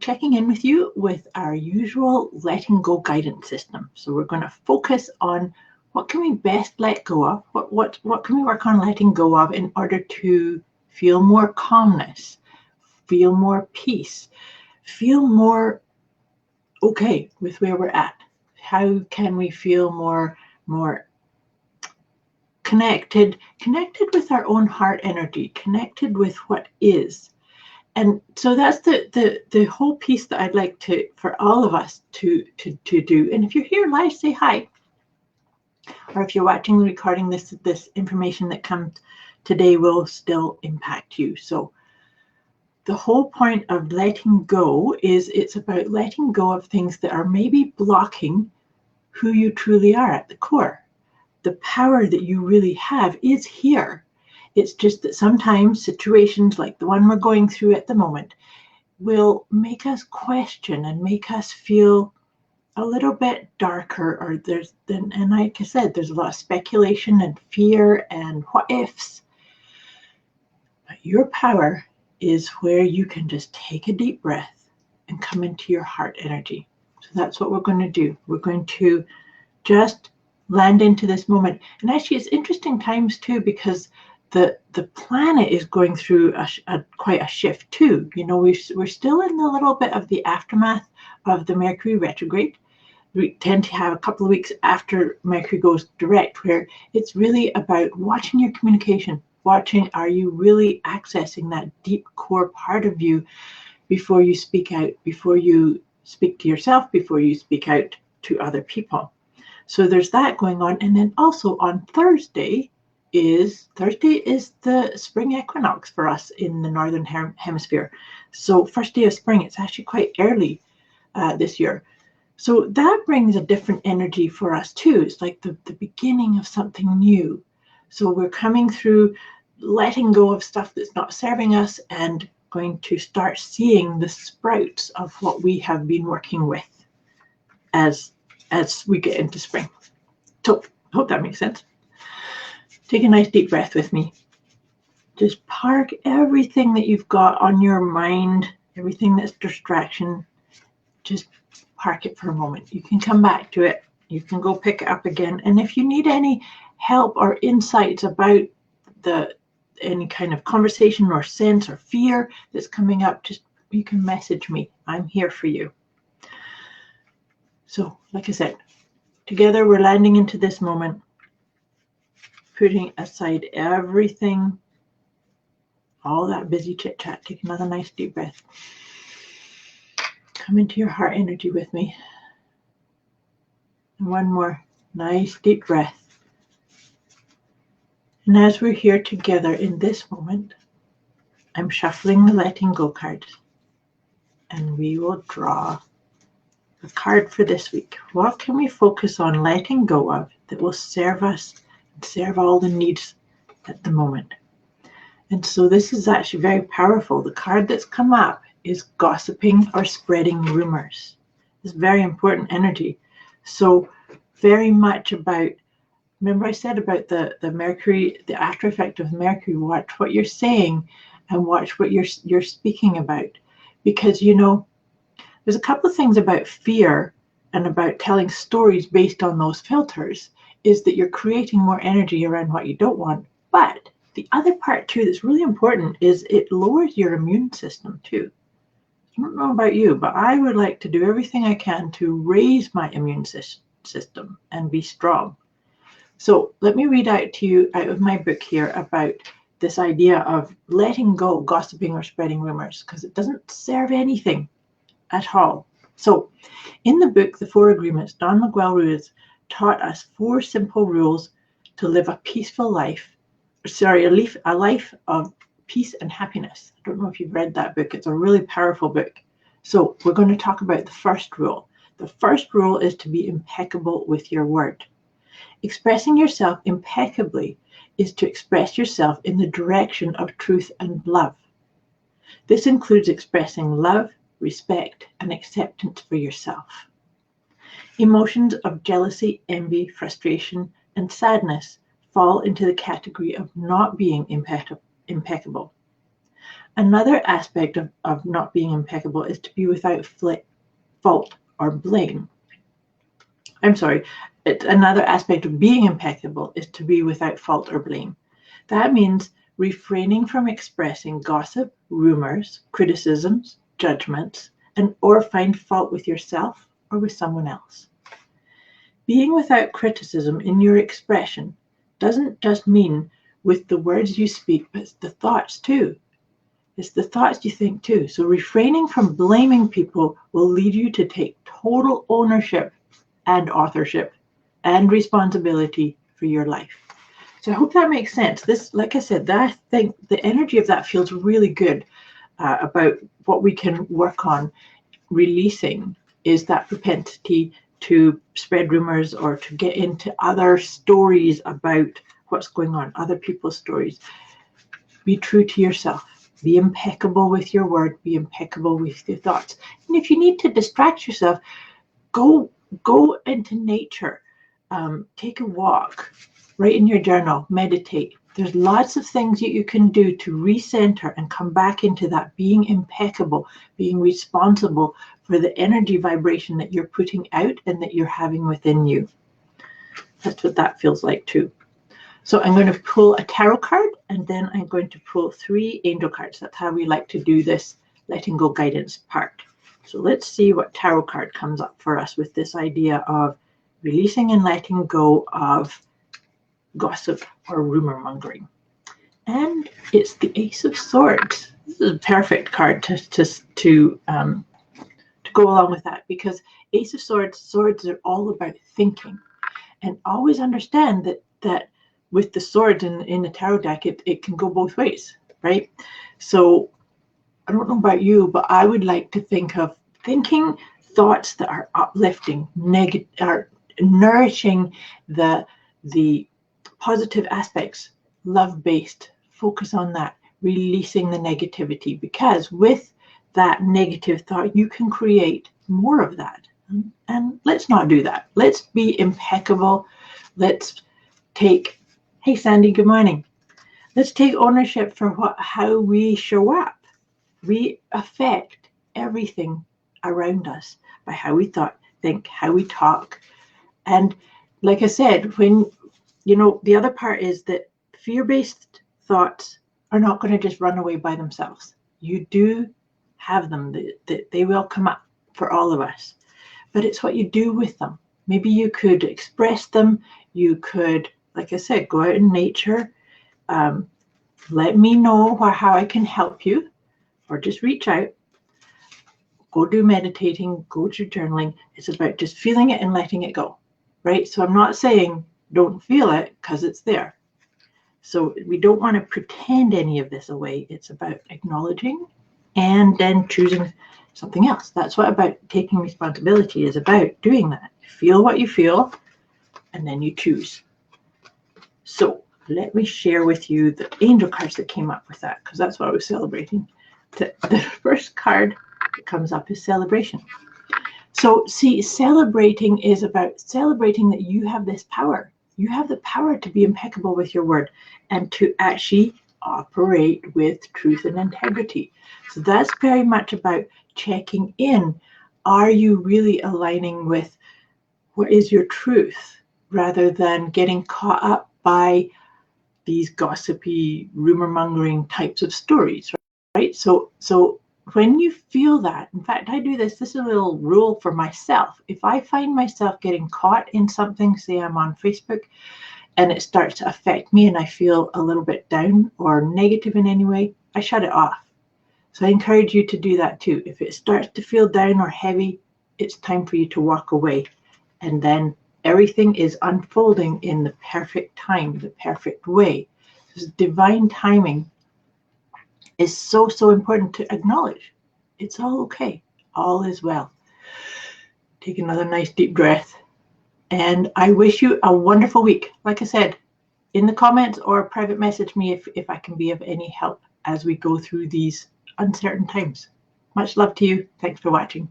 checking in with you with our usual letting go guidance system. So we're going to focus on what can we best let go of, what can we work on letting go of in order to feel more calmness, feel more peace, feel more okay with where we're at. How can we feel more connected with our own heart energy, connected with what is. And so that's the whole piece that I'd like for all of us to do. And if you're here live, say hi. Or if you're watching the recording, this information that comes today will still impact you. So the whole point of letting go is it's about letting go of things that are maybe blocking who you truly are at the core. The power that you really have is here. It's just that sometimes situations like the one we're going through at the moment will make us question and make us feel a little bit darker, and like I said, there's a lot of speculation and fear and what ifs. But your power is where you can just take a deep breath and come into your heart energy. So that's what we're going to do. We're going to just land into this moment. And actually, it's interesting times too, because the planet is going through quite a shift too. You know, we're still in a little bit of the aftermath of the Mercury retrograde. We tend to have a couple of weeks after Mercury goes direct, where it's really about watching your communication, watching, are you really accessing that deep core part of you before you speak out, before you speak to yourself, before you speak out to other people. So there's that going on. And then also on Thursday is the spring equinox for us in the northern hemisphere. So first day of spring, it's actually quite early this year. So that brings a different energy for us too. It's like the beginning of something new. So we're coming through letting go of stuff that's not serving us and going to start seeing the sprouts of what we have been working with as we get into spring. So hope that makes sense. Take a nice deep breath with me. Just park everything that you've got on your mind, everything that's distraction. Just park it for a moment. You can come back to it. You can go pick it up again. And if you need any help or insights about any kind of conversation or sense or fear that's coming up, you can message me. I'm here for you. So, like I said, together we're landing into this moment, putting aside everything, all that busy chit chat. Take another nice deep breath. Come into your heart energy with me. And one more nice deep breath. And as we're here together in this moment, I'm shuffling the letting go cards. And we will draw a card for this week. What can we focus on letting go of that will serve us and serve all the needs at the moment? And so this is actually very powerful. The card that's come up is gossiping or spreading rumors. It's very important energy. So very much about, remember I said about the Mercury, the after effect of Mercury, watch what you're saying and watch what you're speaking about. Because, you know, there's a couple of things about fear and about telling stories based on those filters, is that you're creating more energy around what you don't want. But the other part too that's really important is it lowers your immune system too. I don't know about you, but I would like to do everything I can to raise my immune system and be strong. So let me read out to you out of my book here about this idea of letting go gossiping or spreading rumors, because it doesn't serve anything at all. So in the book, The Four Agreements, Don Miguel Ruiz taught us 4 simple rules to live a peaceful life. A life of peace and happiness. I don't know if you've read that book. It's a really powerful book. So we're going to talk about the first rule. The first rule is to be impeccable with your word. Expressing yourself impeccably is to express yourself in the direction of truth and love. This includes expressing love, respect, and acceptance for yourself. Emotions of jealousy, envy, frustration, and sadness fall into the category of not being impeccable. Another aspect of not being impeccable is to be without fault or blame. I'm sorry. Another aspect of being impeccable is to be without fault or blame. That means refraining from expressing gossip, rumors, criticisms, judgments, or find fault with yourself or with someone else. Being without criticism in your expression doesn't just mean with the words you speak, but it's the thoughts too. It's the thoughts you think too. So refraining from blaming people will lead you to take total ownership and authorship and responsibility for your life. So I hope that makes sense. This, like I said, that I think the energy of that feels really good about what we can work on releasing is that propensity to spread rumors or to get into other stories about what's going on, other people's stories. Be true to yourself. Be impeccable with your word. Be impeccable with your thoughts. And if you need to distract yourself, go into nature. Take a walk. Write in your journal. Meditate. There's lots of things that you can do to recenter and come back into that being impeccable, being responsible for the energy vibration that you're putting out and that you're having within you. That's what that feels like too. So I'm going to pull a tarot card and then I'm going to pull 3 angel cards. That's how we like to do this letting go guidance part. So let's see what tarot card comes up for us with this idea of releasing and letting go of gossip or rumor mongering. And it's the Ace of Swords. This is a perfect card to go along with that, because Ace of Swords are all about thinking. And always understand that with the swords in the tarot deck, it can go both ways, right? So I don't know about you, but I would like to think of thinking thoughts that are uplifting, are nourishing the positive aspects, love-based. Focus on that, releasing the negativity, because with that negative thought, you can create more of that. And let's not do that. Let's be impeccable. Let's take, hey Sandy, good morning. Let's take ownership for how we show up. We affect everything around us by how we think, how we talk. And like I said, when, the other part is that fear-based thoughts are not going to just run away by themselves. You do have them, they will come up for all of us. But it's what you do with them. Maybe you could express them. You could, like I said, go out in nature. Let me know how I can help you, or just reach out. Go do meditating, go do journaling. It's about just feeling it and letting it go, right? So I'm not saying don't feel it, because it's there. So we don't want to pretend any of this away. It's about acknowledging and then choosing something else. That's what about taking responsibility is about, doing that. Feel what you feel, and then you choose. So let me share with you the angel cards that came up with that, because that's what I was celebrating. The first card that comes up is celebration. So see, celebrating is about celebrating that you have this power. You have the power to be impeccable with your word and to actually operate with truth and integrity. So that's very much about checking in. Are you really aligning with what is your truth, rather than getting caught up by these gossipy, rumor-mongering types of stories, right? So when you feel that, in fact, I do this is a little rule for myself. If I find myself getting caught in something, say I'm on Facebook, and it starts to affect me and I feel a little bit down or negative in any way, I shut it off. So I encourage you to do that too. If it starts to feel down or heavy, it's time for you to walk away. And then everything is unfolding in the perfect time, the perfect way. This divine timing is so, so important to acknowledge. It's all okay. All is well. Take another nice deep breath. And I wish you a wonderful week. Like I said, in the comments or private message me if I can be of any help as we go through these uncertain times. Much love to you. Thanks for watching.